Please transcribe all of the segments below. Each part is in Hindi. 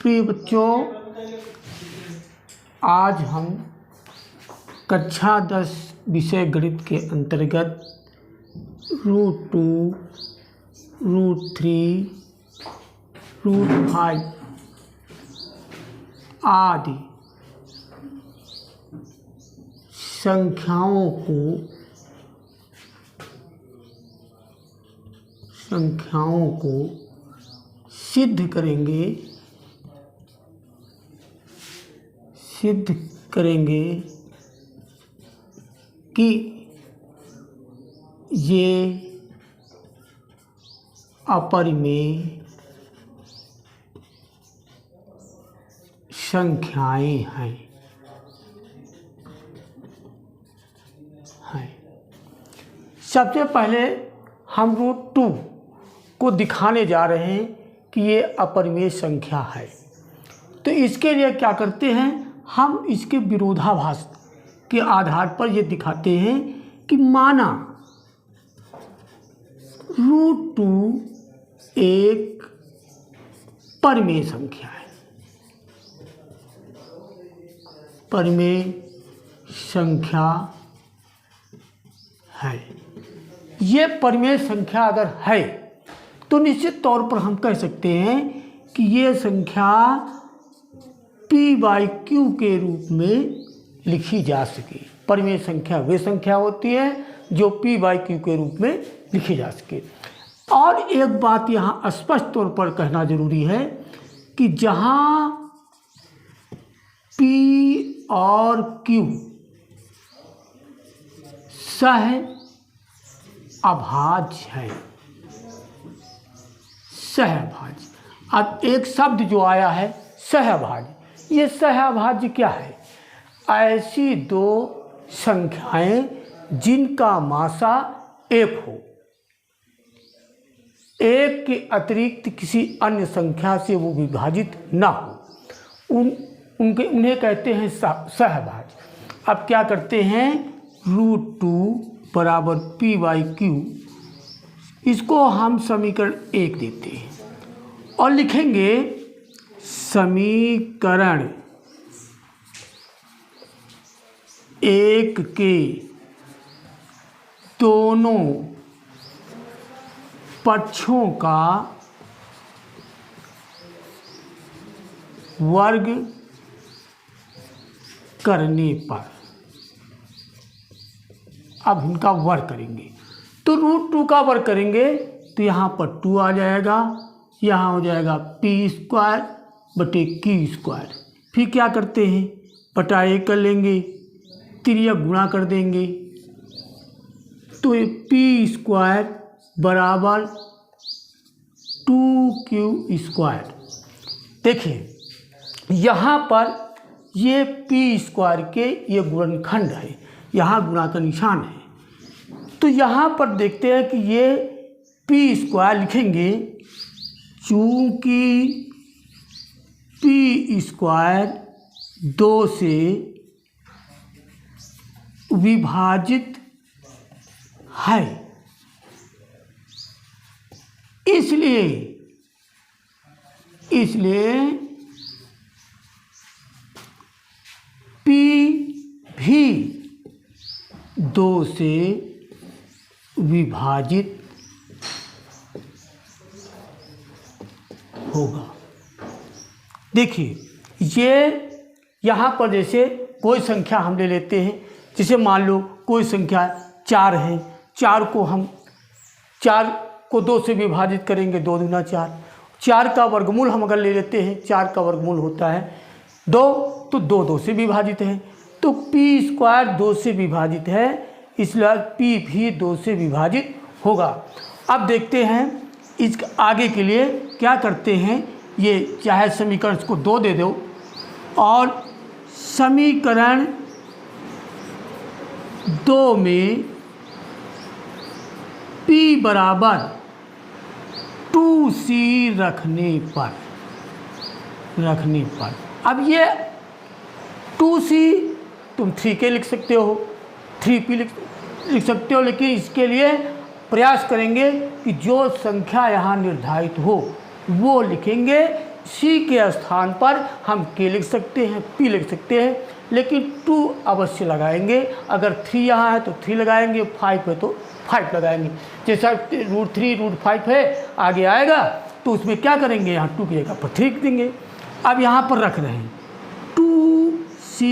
प्रिय बच्चों, आज हम कक्षा 10 विषय गणित के अंतर्गत √2, √3, √5 आदि संख्याओं को सिद्ध करेंगे कि ये अपरिमेय संख्याएं हैं। सबसे पहले हम √2 को दिखाने जा रहे हैं कि ये अपरिमेय संख्या है। तो इसके लिए क्या करते हैं, हम इसके विरोधाभास के आधार पर ये दिखाते हैं कि माना √2 एक परिमेय संख्या है। परिमेय संख्या है। ये परिमेय संख्या अगर है तो निश्चित तौर पर हम कह सकते हैं कि ये संख्या p/q के रूप में लिखी जा सके। परिमेय संख्या वे संख्या होती है जो p/q के रूप में लिखी जा सके। और एक बात यहाँ स्पष्ट तौर पर कहना जरूरी है कि जहाँ p और q सहअभाज्य है। सहअभाज्य, अब एक शब्द जो आया है सहअभाज्य, ये सहअभाज्य क्या है? ऐसी दो संख्याएं जिनका मासा एक हो, एक के अतिरिक्त किसी अन्य संख्या से वो विभाजित ना हो, उन्हें कहते हैं सहअभाज्य। अब क्या करते हैं, √2 बराबर p/q, इसको हम समीकरण 1 देते हैं और लिखेंगे समीकरण 1 के दोनों पक्षों का वर्ग करने पर, अब इनका वर्ग करेंगे तो √2 का वर्ग करेंगे तो यहाँ पर 2 आ जाएगा, यहाँ हो जाएगा p² बटे q²। फिर क्या करते हैं, बटा 1 कर लेंगे, तिर्यक गुणा कर देंगे तो ये p² बराबर 2q²। देखिए यहाँ पर ये p² के ये गुणनखंड है, यहाँ गुणा का निशान है। तो यहाँ पर देखते हैं कि ये p² लिखेंगे, चूँकि p² 2 से विभाजित है, इसलिए p भी 2 से विभाजित होगा। देखिए ये यहाँ पर जैसे कोई संख्या हम ले लेते हैं, जैसे मान लो कोई संख्या 4 है, 4 को 2 से विभाजित करेंगे, 2 दूना 4। 4 का वर्गमूल हम अगर ले लेते हैं, 4 का वर्गमूल होता है 2, तो 2 से विभाजित है, तो p² 2 से विभाजित है, इसलिए p भी 2 से विभाजित होगा। अब देखते हैं इस आगे के लिए क्या करते हैं, ये चाहे समीकरण को 2 दे दो और समीकरण 2 में p बराबर 2c रखने पर अब ये 2c तुम 3k लिख सकते हो, 3p लिख सकते हो, लेकिन इसके लिए प्रयास करेंगे कि जो संख्या यहाँ निर्धारित हो वो लिखेंगे, सी के स्थान पर हम के लिख सकते हैं, पी लिख सकते हैं, लेकिन 2 अवश्य लगाएंगे। अगर 3 यहाँ है तो 3 लगाएंगे, 5 है तो 5 लगाएंगे। जैसा √3 √5 है आगे आएगा तो उसमें क्या करेंगे, यहाँ 2 की जगह पर 3 लिख देंगे। अब यहाँ पर रख रहे हैं 2c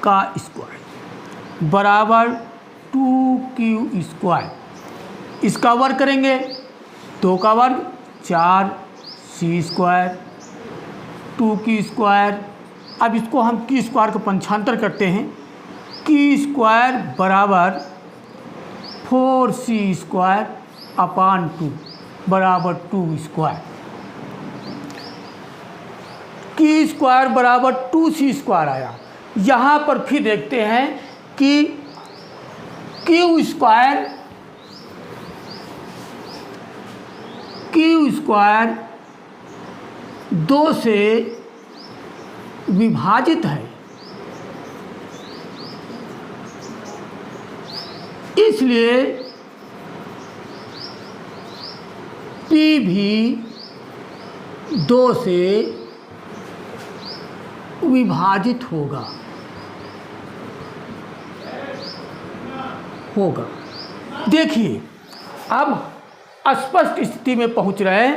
का स्क्वायर बराबर 2q स्क्वायर। इसका वर्ग करेंगे, 2 का वर्ग 4c स्क्वायर 2q स्क्वायर। अब इसको हम q स्क्वायर को पंचांतर करते हैं, q स्क्वायर बराबर 4c स्क्वायर अपान 2 बराबर 2 स्क्वायर। q स्क्वायर बराबर 2c स्क्वायर आया। यहाँ पर फिर देखते हैं कि q स्क्वायर 2 से विभाजित है, इसलिए p भी 2 से विभाजित होगा। देखिए अब स्पष्ट स्थिति में पहुंच रहे हैं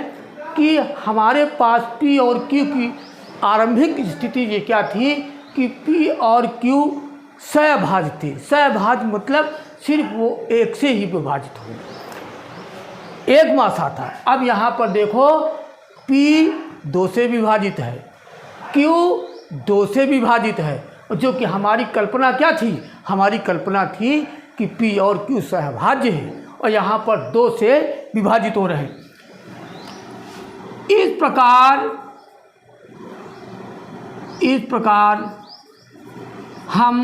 कि हमारे पास P और Q की आरंभिक स्थिति ये क्या थी कि P और Q सहभाज्य थे। सहभाज्य मतलब सिर्फ वो एक से ही विभाजित हो, एक मात्रा था। अब यहाँ पर देखो P 2 से विभाजित है, Q 2 से विभाजित है, जो कि हमारी कल्पना क्या थी, हमारी कल्पना थी कि P और Q सहभाज्य है और यहाँ पर 2 से विभाजित हो रहे हैं। इस प्रकार हम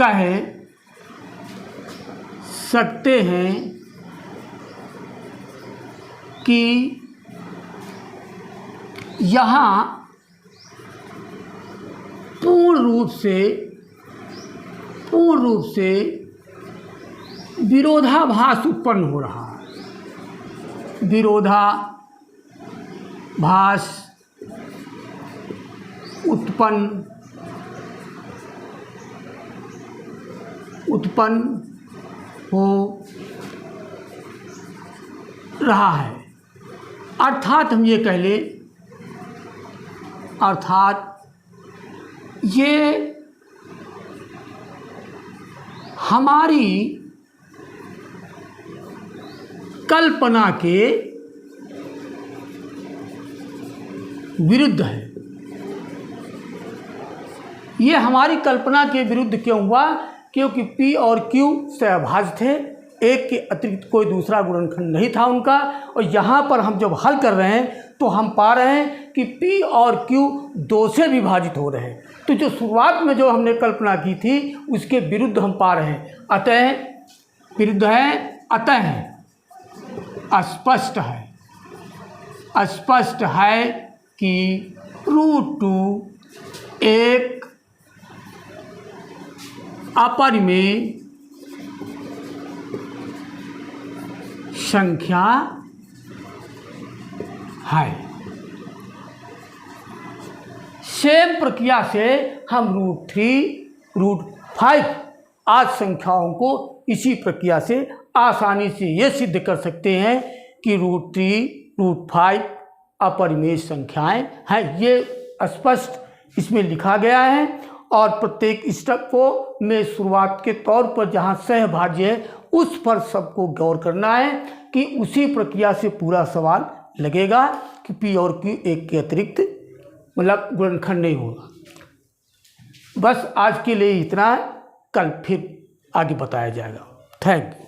कह सकते हैं कि यहाँ पूर्ण रूप से विरोधाभास उत्पन्न हो रहा है। विरोधाभास उत्पन्न हो रहा है। अर्थात हम ये कह लें, अर्थात ये हमारी कल्पना के विरुद्ध है। ये हमारी कल्पना के विरुद्ध क्यों हुआ? क्योंकि P और Q सहभाज्य थे, एक के अतिरिक्त कोई दूसरा गुणनखंड नहीं था उनका। और यहाँ पर हम जब हल कर रहे हैं तो हम पा रहे हैं कि P और Q 2 से विभाजित हो रहे हैं। तो जो शुरुआत में जो हमने कल्पना की थी उसके विरुद्ध हम पा रहे हैं। अतः विरुद्ध है, अतः स्पष्ट है कि √2 एक अपरिमेय संख्या है। सेम प्रक्रिया से हम √3 √5 आदि संख्याओं को इसी प्रक्रिया से आसानी से ये सिद्ध कर सकते हैं कि √3 √5 अपरिमेय संख्याएं हैं। ये स्पष्ट इसमें लिखा गया है और प्रत्येक स्टेप को में शुरुआत के तौर पर जहाँ सहभाज्य है उस पर सबको गौर करना है कि उसी प्रक्रिया से पूरा सवाल लगेगा कि P और Q एक के अतिरिक्त मतलब गुणनखंड नहीं होगा। बस आज के लिए इतना, कल फिर आगे बताया जाएगा। Thank you.